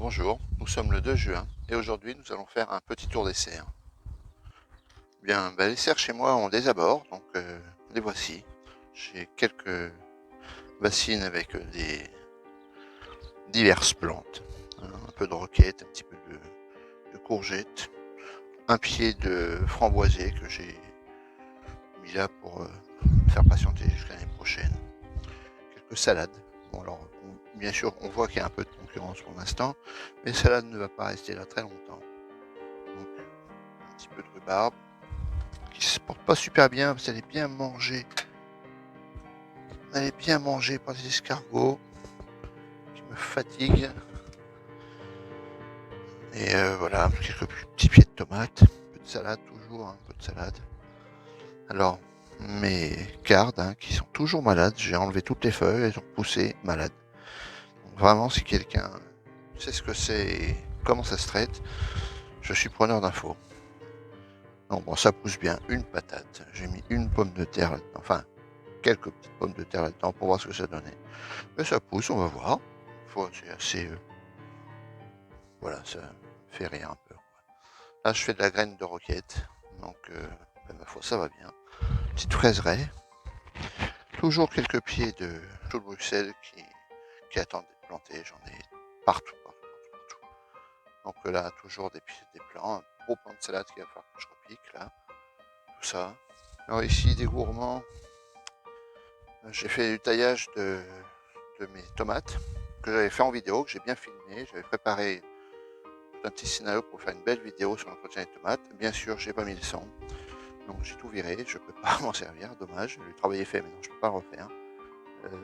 Bonjour, nous sommes le 2 juin et aujourd'hui nous allons faire un petit tour des serres. Bien, les serres chez moi ont des abords, donc les voici. J'ai quelques bassines avec des diverses plantes, un peu de roquette, un petit peu de courgettes, un pied de framboisier que j'ai mis là pour faire patienter jusqu'à l'année prochaine. Quelques salades. Bon alors, bien sûr, on voit qu'il y a un peu de concurrence pour l'instant, mais salade ne va pas rester là très longtemps. Donc, un petit peu de rhubarbe, qui se porte pas super bien parce qu'elle est bien mangée. Elle est bien mangée par les escargots qui me fatiguent. Et voilà, quelques petits pieds de tomates, un peu de salade toujours, un peu de salade. Alors, mes cardes, qui sont toujours malades, j'ai enlevé toutes les feuilles, elles ont poussé malades. Donc, vraiment, si quelqu'un sait ce que c'est et comment ça se traite, je suis preneur d'infos. Donc bon, ça pousse bien, une patate. J'ai mis une pomme de terre là-dedans, enfin, quelques petites pommes de terre là-dedans pour voir ce que ça donnait. Mais ça pousse, on va voir. C'est assez... voilà, ça fait rire un peu. Là, je fais de la graine de roquette. Donc, ma foi, ça va bien. Petite fraiserie. Toujours quelques pieds de chou de Bruxelles qui attendent d'être plantés. J'en ai partout, partout, partout, partout. Donc là, toujours des pieds, des plants. Un gros plant de salade qu'il va falloir que je repique, là. Tout ça. Alors ici, des gourmands. J'ai fait du taillage de mes tomates que j'avais fait en vidéo, que j'ai bien filmé. J'avais préparé un petit scénario pour faire une belle vidéo sur l'entretien des tomates. Bien sûr, j'ai pas mis le son, donc j'ai tout viré. Je peux pas m'en servir, dommage. Le travail est fait, maintenant je peux pas le refaire.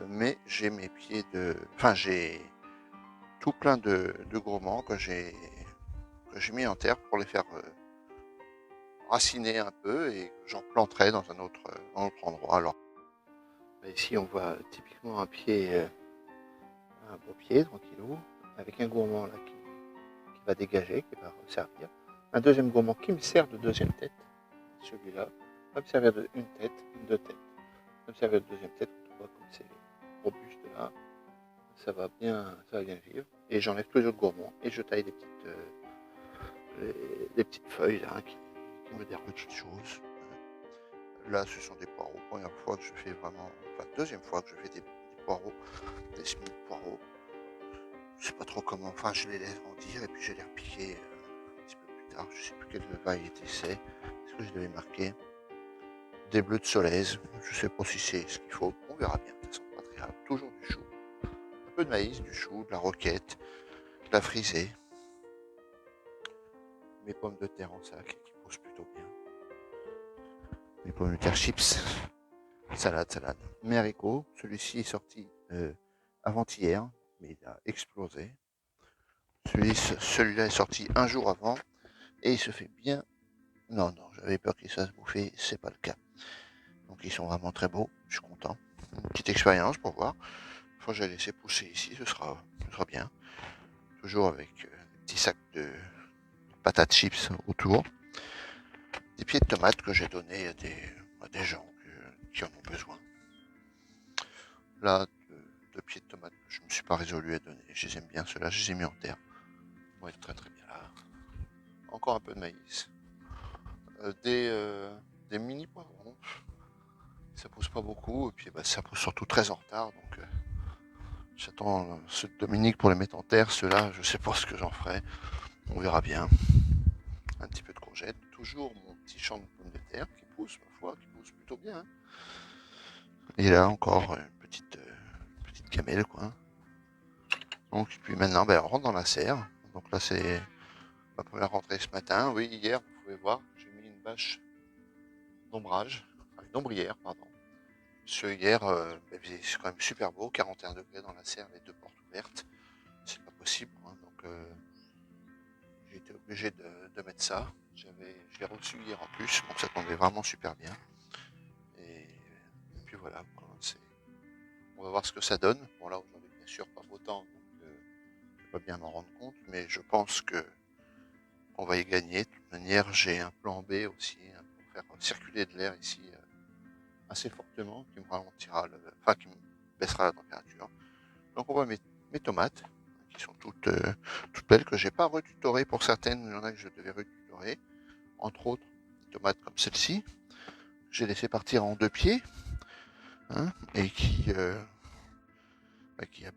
Mais j'ai mes pieds de, enfin j'ai tout plein de gourmands que j'ai mis en terre pour les faire raciner un peu et j'en planterai dans un autre endroit. Alors ici, on voit typiquement un pied, un beau pied tranquillou, avec un gourmand là qui va dégager, qui va servir. Un deuxième gourmand qui me sert de deuxième tête. Celui-là va me servir d'une tête, deux têtes. Va me servir de deuxième tête, on voit comme c'est robuste là. Ça va bien vivre. Et j'enlève tous les autres gourmands et je taille des petites feuilles là qui me dérangent de choses. Là, ce sont des poireaux. Première fois que je fais vraiment, enfin deuxième fois que je fais des poireaux, des semis de poireaux. Je sais pas trop comment, enfin je les laisse grandir et puis je vais les repiquer un petit peu plus tard. Je sais plus quelle variété c'est. Est-ce que je devais marquer des bleus de Solèze? Je sais pas si c'est ce qu'il faut. On verra bien. De toute façon, pas très grave. Toujours du chou. Un peu de maïs, du chou, de la roquette, de la frisée. Mes pommes de terre en sac qui poussent plutôt bien. Mes pommes de terre chips. Salade, salade. Mes haricots. Celui-ci est sorti avant-hier, mais il a explosé. Celui-là est sorti un jour avant et il se fait bien. Non, j'avais peur qu'il se fasse bouffer, c'est pas le cas. Donc ils sont vraiment très beaux, je suis content. Une petite expérience pour voir. Une fois que j'ai laissé pousser ici, ce sera bien. Toujours avec des petits sacs de patates chips autour. Des pieds de tomates que j'ai donnés à des gens qui en ont besoin. Là, deux pieds de tomates que je ne me suis pas résolu à donner. Je les aime bien, ceux-là, je les ai mis en terre. Ils vont être très très bien là. Encore un peu de maïs. Des mini poivrons. Ça pousse pas beaucoup et puis ça pousse surtout très en retard. Donc j'attends ceux de Dominique pour les mettre en terre. Ceux-là, je sais pas ce que j'en ferai. On verra bien. Un petit peu de courgette. Toujours mon petit champ de pommes de terre qui pousse, ma foi, qui pousse plutôt bien. Et là encore une petite gamelle quoi. Donc puis maintenant on rentre dans la serre. Donc là c'est ma première rentrée ce matin. Oui, hier, vous pouvez voir, j'ai mis une bâche d'ombrage, enfin une ombrière, pardon. Ce hier, c'est quand même super beau, 41 degrés dans la serre, les deux portes ouvertes. C'est pas possible, donc j'ai été obligé de mettre ça. Je l'ai reçu hier en plus, donc ça tombait vraiment super bien. Et puis voilà, on va voir ce que ça donne. Bon là aujourd'hui bien sûr pas beau temps, donc je vais pas bien m'en rendre compte, mais je pense que on va y gagner. De toute manière, j'ai un plan B aussi pour faire circuler de l'air ici assez fortement, qui me ralentira, enfin qui me baissera la température. Donc on voit mes tomates qui sont toutes belles que j'ai pas retutorées. Pour certaines, il y en a que je devais retutorer. Entre autres, des tomates comme celle-ci. J'ai laissé partir en 2 pieds. Hein, et qui a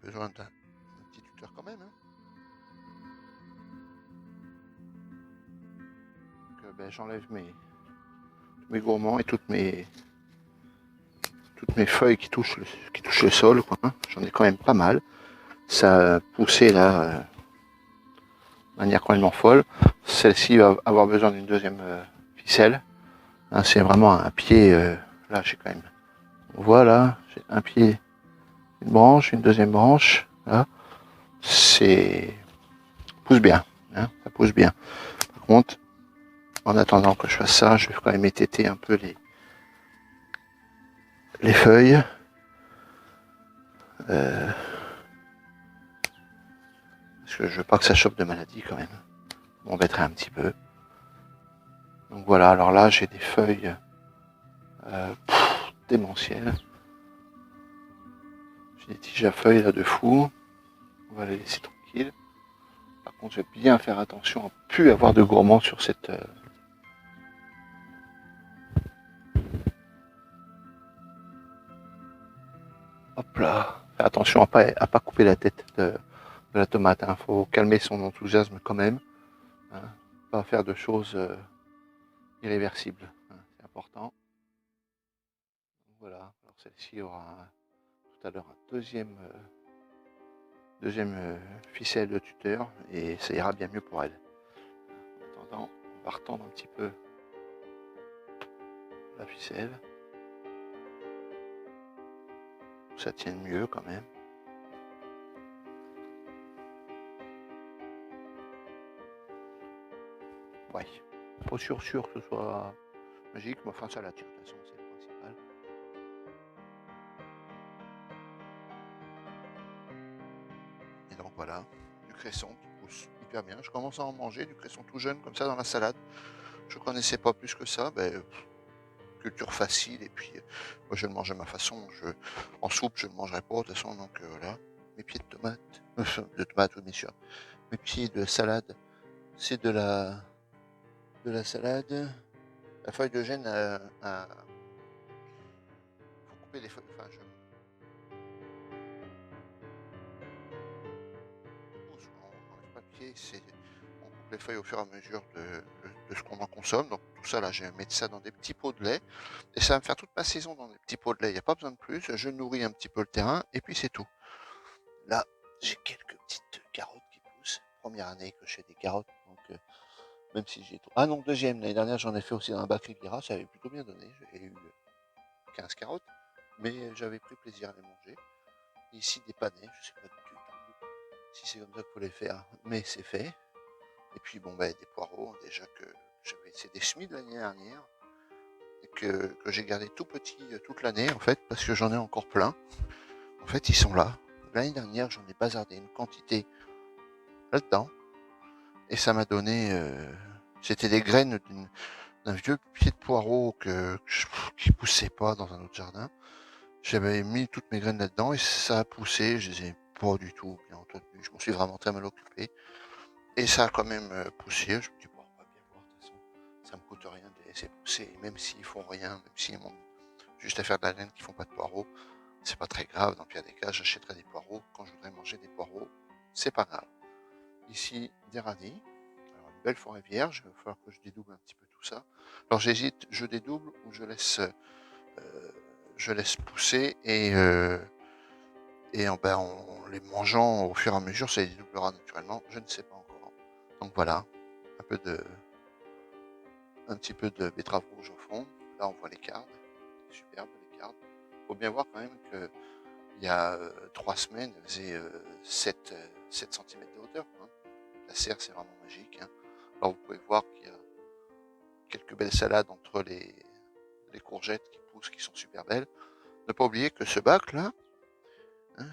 besoin d'un petit tuteur quand même. Hein. Donc, j'enlève mes gourmands et toutes mes feuilles qui touchent le sol. Hein. J'en ai quand même pas mal. Ça a poussé là de manière complètement folle. Celle-ci va avoir besoin d'une deuxième ficelle. Hein, c'est vraiment un pied. Là, j'ai quand même. Voilà, j'ai un pied, une branche, une deuxième branche. Là, c'est pousse bien. Hein, ça pousse bien. Par contre, en attendant que je fasse ça, je vais quand même étêter un peu les feuilles. Parce que je veux pas que ça chope de maladie quand même. On m'embêterait un petit peu. Donc voilà, alors là j'ai des feuilles démentielles. J'ai des tiges à feuilles là de fou. On va les laisser tranquilles. Par contre, je vais bien faire attention à ne plus avoir de gourmands sur cette... Hop là. Faire attention à pas couper la tête de la tomate. Hein. Faut calmer son enthousiasme quand même. Hein. Pas faire de choses irréversibles. Hein. C'est important. Voilà. Alors celle-ci aura tout à l'heure un deuxième ficelle de tuteur et ça ira bien mieux pour elle. En attendant, on va retendre un petit peu la ficelle. Ça tienne mieux quand même. Ouais, pas sûr que ce soit magique, mais enfin ça l'attire de toute façon, c'est le principal. Et donc voilà, du cresson qui pousse hyper bien. Je commence à en manger, du cresson tout jeune comme ça dans la salade. Je connaissais pas plus que ça, culture facile, et puis moi je le mange à ma façon. En soupe je ne le mangerai pas de toute façon, donc voilà. Mes pieds de tomate, oui bien sûr. Mes pieds de salade, c'est de la salade. La feuille de gêne, faut couper les feuilles. Enfin, on n'enlève pas le pied, on coupe les feuilles au fur et à mesure de ce qu'on en consomme. Donc tout ça là, je vais mettre ça dans des petits pots de lait et ça va me faire toute ma saison dans des petits pots de lait. Il n'y a pas besoin de plus. Je nourris un petit peu le terrain et puis c'est tout. Là, j'ai quelques petites carottes qui poussent. Première année que je fais des carottes, donc même si j'ai tout. Ah non, deuxième. L'année dernière, j'en ai fait aussi dans un bac Riviera. Ça avait plutôt bien donné. J'ai eu 15 carottes, mais j'avais pris plaisir à les manger. Et ici, des panais, je sais pas du tout si c'est comme ça qu'il faut les faire, mais c'est fait. Et puis bon, des poireaux, déjà que c'est des semis de l'année dernière, et que j'ai gardé tout petit toute l'année, en fait, parce que j'en ai encore plein. En fait, ils sont là. L'année dernière, j'en ai bazardé une quantité là-dedans, et ça m'a donné... c'était des graines d'un vieux pied de poireau qui poussait pas dans un autre jardin. J'avais mis toutes mes graines là-dedans et ça a poussé. Je les ai pas du tout bien entretenues. Je m'en suis vraiment très mal occupé. Et ça a quand même poussé. Je me dis, bon, on va bien voir. De toute façon, ça me coûte rien de les laisser pousser. Et même s'ils font rien, même s'ils m'ont juste à faire de la laine qui font pas de poireaux, c'est pas très grave. Dans le pire des cas, j'achèterai des poireaux quand je voudrais manger des poireaux. C'est pas grave. Ici, des radis. Alors, une belle forêt vierge. Il va falloir que je dédouble un petit peu tout ça. Alors, j'hésite, je dédouble ou je laisse pousser et en les mangeant au fur et à mesure, ça les dédoublera naturellement. Je ne sais pas encore. Donc voilà, un petit peu de betterave rouge au fond. Là, on voit les cardes. Superbe, les cardes. Faut bien voir quand même que il y a 3 semaines, elle faisait 7 cm de hauteur. Hein. La serre, c'est vraiment magique. Hein. Alors, vous pouvez voir qu'il y a quelques belles salades entre les courgettes qui poussent, qui sont super belles. Ne pas oublier que ce bac-là, il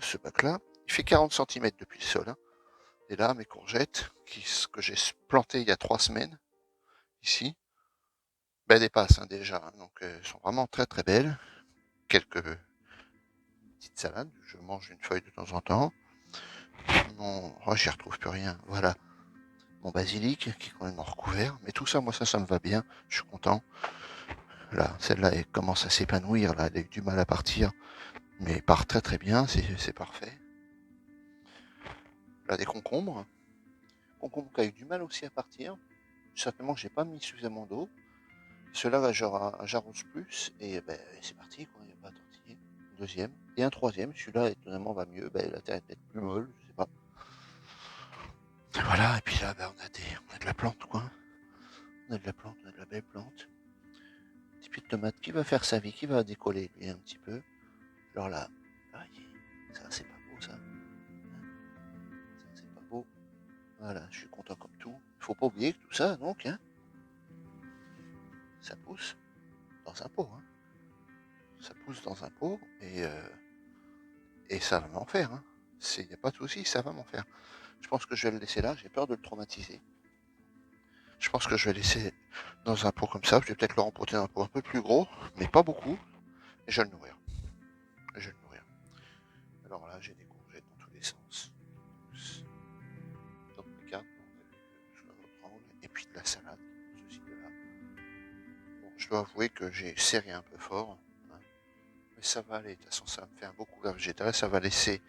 fait 40 cm depuis le sol. Hein. Et là, mes courgettes, que j'ai plantées il y a 3 semaines, ici, dépassent déjà. Hein. Donc, elles sont vraiment très très belles. Quelques petites salades, je mange une feuille de temps en temps. Non, j'y retrouve plus rien. Voilà. mon basilic qui est complètement recouvert. Mais tout ça, moi, ça me va bien. Je suis content. Là, celle-là, elle commence à s'épanouir. Là, elle a eu du mal à partir, mais elle part très très bien. C'est parfait. Là, des concombres. Concombres qui a eu du mal aussi à partir. Certainement que j'ai pas mis suffisamment d'eau. Ceux-là, j'arrose plus et ben, c'est parti, quoi. Il n'y a pas à tortiller. Deuxième. Et un troisième. Celui-là, étonnamment, va mieux. Ben, la terre est peut-être plus molle, je sais pas. Et voilà. Et puis là, ben, on a de la plante, quoi. On a de la plante, on a de la belle plante. Un petit pied de tomate qui va faire sa vie, qui va décoller, lui, un petit peu. Alors là, ça, c'est pas beau, ça. Ça, c'est pas beau. Voilà, je suis content comme tout. Il faut pas oublier que tout ça, donc, hein, ça pousse dans un pot, hein. Ça pousse dans un pot et ça va m'en faire, hein. Il n'y a pas de souci, ça va m'en faire. Je pense que je vais le laisser là, j'ai peur de le traumatiser. Je pense que je vais le laisser dans un pot comme ça. Je vais peut-être le remporter dans un pot un peu plus gros, mais pas beaucoup. Et je vais le nourrir. Alors là, j'ai des courgettes dans tous les sens. Donc, regarde, on a vu notre angle. Et puis de la salade, ceci de là. Bon, je dois avouer que j'ai serré un peu fort. Hein, mais ça va aller. De toute façon, ça va me faire un beau couvert végétal. Ça va laisser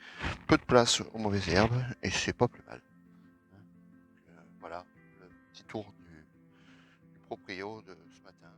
peu de place aux mauvaises herbes. Et c'est pas plus mal. Hein. Donc, voilà, le petit tour du proprio de ce matin.